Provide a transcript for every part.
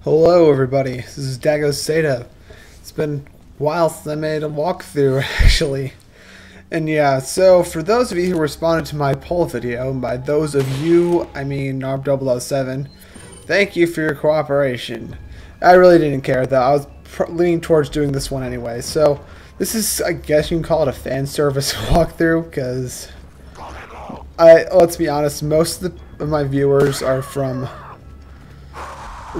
Hello everybody, this is Dago Seda. It's been a while since I made a walkthrough actually. And yeah, so for those of you who responded to my poll video, and by those of you, I mean Narb007, thank you for your cooperation. I really didn't care though, I was leaning towards doing this one anyway. So this is, I guess you can call it a fan service walkthrough, because let's be honest, most of my viewers are from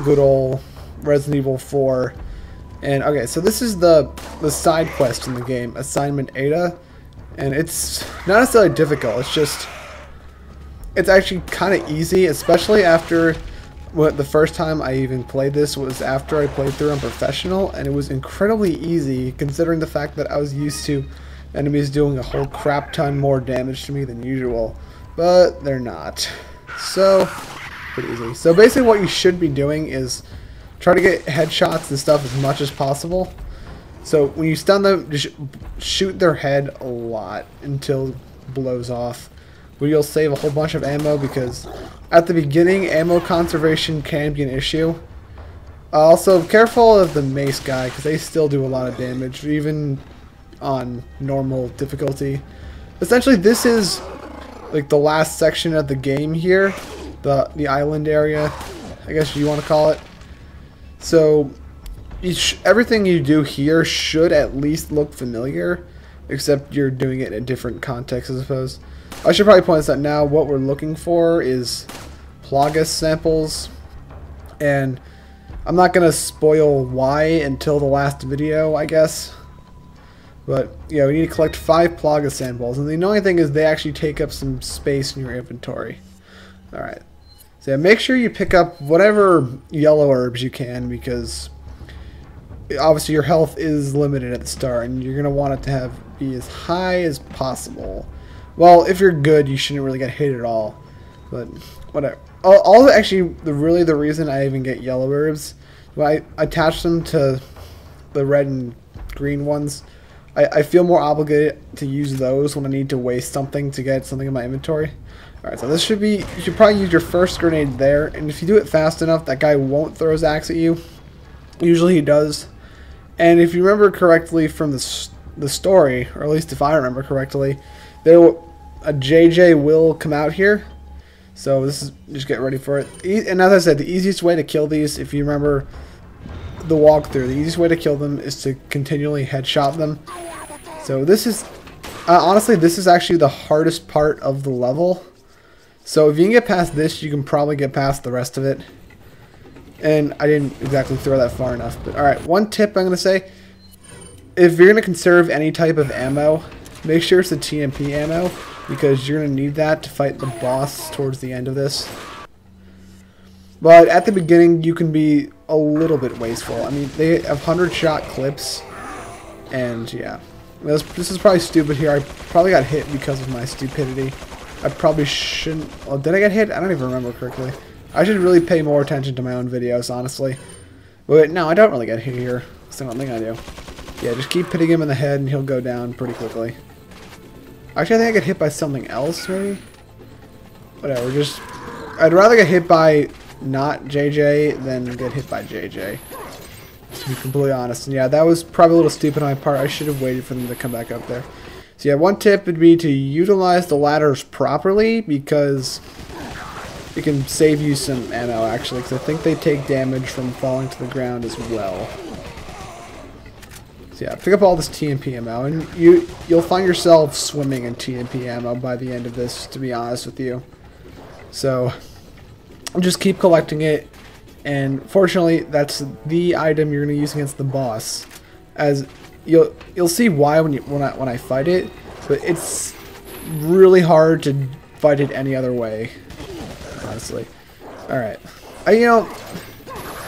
good old Resident Evil 4. And okay, so this is the side quest in the game, Assignment Ada, and it's not necessarily difficult, it's actually kind of easy, especially after the first time I even played this was after I played through on Professional, and it was incredibly easy considering the fact that I was used to enemies doing a whole crap ton more damage to me than usual, but they're not. So pretty easy. So basically what you should be doing is try to get headshots and stuff as much as possible. So when you stun them, just shoot their head a lot until it blows off. Where you'll save a whole bunch of ammo, because at the beginning ammo conservation can be an issue. Also careful of the mace guy, because they still do a lot of damage even on normal difficulty. Essentially this is like the last section of the game here. The island area, I guess you want to call it. So everything you do here should at least look familiar, except you're doing it in a different context, I suppose. I should probably point this out now. What we're looking for is Plagas samples, and I'm not going to spoil why until the last video, I guess. But yeah, we need to collect 5 Plagas samples, and the annoying thing is they actually take up some space in your inventory. Alright. So yeah, make sure you pick up whatever yellow herbs you can, because obviously your health is limited at the start and you're going to want it to be as high as possible. Well, if you're good, you shouldn't really get hit at all, but whatever. Actually, the reason I even get yellow herbs, when I attach them to the red and green ones, I feel more obligated to use those when I need to waste something to get something in my inventory. Alright, so this should be, you should probably use your first grenade there, and if you do it fast enough, that guy won't throw his axe at you. Usually he does. And if you remember correctly from the story, or at least if I remember correctly, a JJ will come out here. So this is, just get ready for it. And as I said, the easiest way to kill these, if you remember the walkthrough, the easiest way to kill them is to continually headshot them. So this is, honestly, this is actually the hardest part of the level. So if you can get past this, you can probably get past the rest of it. And I didn't exactly throw that far enough. But alright, one tip I'm going to say. If you're going to conserve any type of ammo, make sure it's the TMP ammo, because you're going to need that to fight the boss towards the end of this. But at the beginning, you can be a little bit wasteful. I mean, they have 100-shot clips. And yeah. This is probably stupid here. I probably got hit because of my stupidity. I probably shouldn't. Well, did I get hit? I don't even remember correctly. I should really pay more attention to my own videos, honestly. But no, I don't really get hit here. That's the only thing I do. Yeah, just keep hitting him in the head and he'll go down pretty quickly. Actually, I think I get hit by something else, maybe? Whatever, I'd rather get hit by not JJ than get hit by JJ. To be completely honest. And yeah, that was probably a little stupid on my part. I should have waited for them to come back up there. So yeah, one tip would be to utilize the ladders properly, because it can save you some ammo actually, because I think they take damage from falling to the ground as well. So yeah, pick up all this TMP ammo, and you'll find yourself swimming in TMP ammo by the end of this, to be honest with you. So just keep collecting it, and fortunately that's the item you're going to use against the boss. As you'll see why when I fight it, but it's really hard to fight it any other way, honestly. Alright. You know,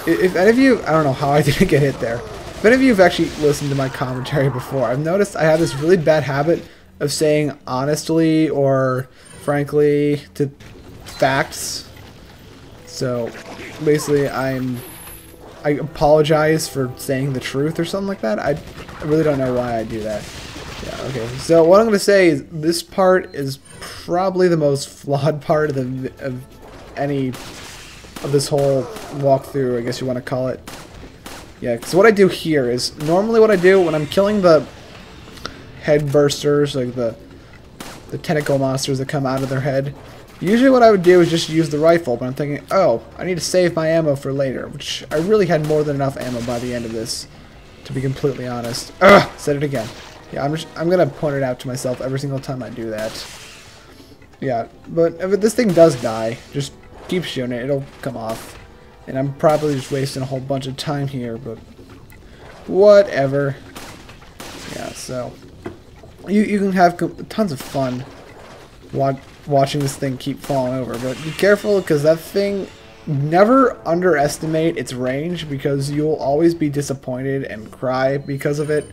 if any of you, I don't know how I didn't get hit there. If any of you have actually listened to my commentary before, I've noticed I have this really bad habit of saying honestly or frankly to facts. So basically I apologize for saying the truth or something like that. I really don't know why I do that. Yeah, okay. So what I'm going to say is this part is probably the most flawed part of any of this whole walkthrough, I guess you want to call it. Yeah, because what I do here is, normally what I do when I'm killing the head bursters, like the tentacle monsters that come out of their head, usually what I would do is just use the rifle, but I'm thinking, oh, I need to save my ammo for later, which I really had more than enough ammo by the end of this, to be completely honest. Ugh, said it again. Yeah, I'm gonna point it out to myself every single time I do that. Yeah, but if this thing does die, just keep shooting it, it'll come off. And I'm probably just wasting a whole bunch of time here, but whatever. Yeah, so you can have tons of fun watching this thing keep falling over, but be careful because that thing, never underestimate its range because you'll always be disappointed and cry because of it.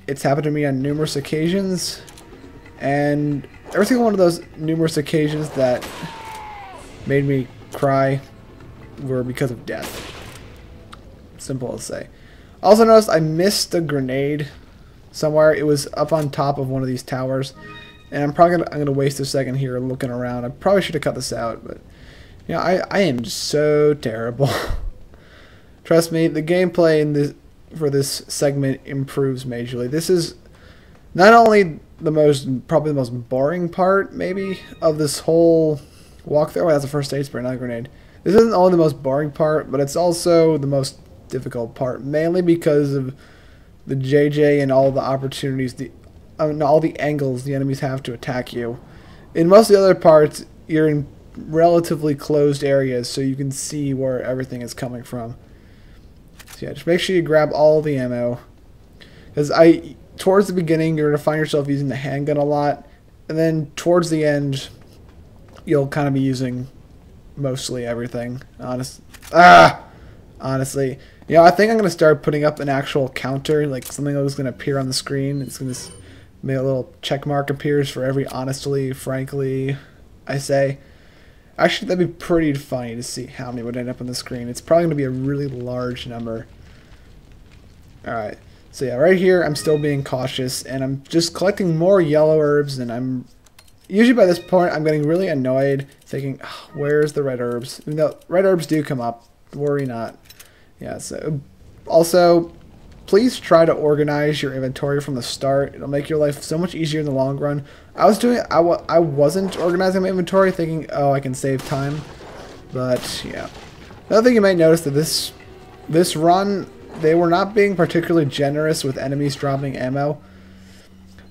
It's happened to me on numerous occasions, and every single one of those numerous occasions that made me cry were because of death. Simple to say. Also noticed I missed a grenade somewhere. It was up on top of one of these towers, and I'm gonna waste a second here looking around. I probably should have cut this out, but you know, I am so terrible. Trust me, the gameplay in this for this segment improves majorly. This is not only probably the most boring part maybe of this whole walkthrough. Oh, that's a first aid spray, not a grenade. This isn't only the most boring part, but it's also the most difficult part, mainly because of the JJ and all the opportunities, all the angles the enemies have to attack you. In most of the other parts, you're in relatively closed areas, so you can see where everything is coming from. So yeah, just make sure you grab all the ammo, because towards the beginning you're going to find yourself using the handgun a lot, and then towards the end you'll kind of be using mostly everything. Honestly, you know, I think I'm going to start putting up an actual counter, like something that was going to appear on the screen. It's going to make a little check mark appears for every honestly, frankly, I say. Actually, that'd be pretty funny to see how many would end up on the screen. It's probably going to be a really large number. Alright, so yeah, right here I'm still being cautious, and I'm just collecting more yellow herbs, and I'm usually by this point I'm getting really annoyed, thinking, oh, where's the red herbs? Even though red herbs do come up, worry not. Yeah, so also, please try to organize your inventory from the start. It'll make your life so much easier in the long run. I wasn't organizing my inventory thinking, oh, I can save time. But, yeah. Another thing you might notice that this run, they were not being particularly generous with enemies dropping ammo.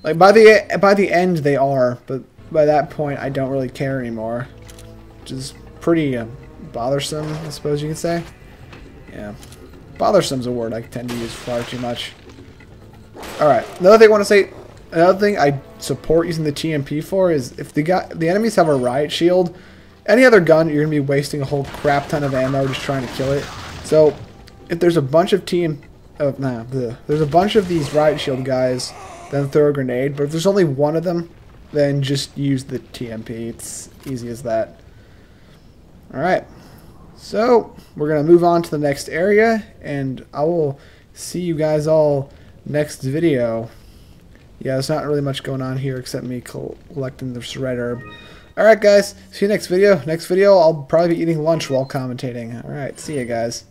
Like, by the end they are, but by that point I don't really care anymore. Which is pretty bothersome, I suppose you could say. Yeah. Bothersome is a word I tend to use far too much. Alright, another thing I want to say, another thing I support using the TMP for is if the enemies have a riot shield, any other gun you're going to be wasting a whole crap ton of ammo just trying to kill it. So if there's a bunch of there's a bunch of these riot shield guys, then throw a grenade, but if there's only one of them, then just use the TMP. It's easy as that. Alright. So, we're going to move on to the next area, and I will see you guys all next video. Yeah, there's not really much going on here except me collecting this red herb. Alright guys, see you next video. Next video, I'll probably be eating lunch while commentating. Alright, see you guys.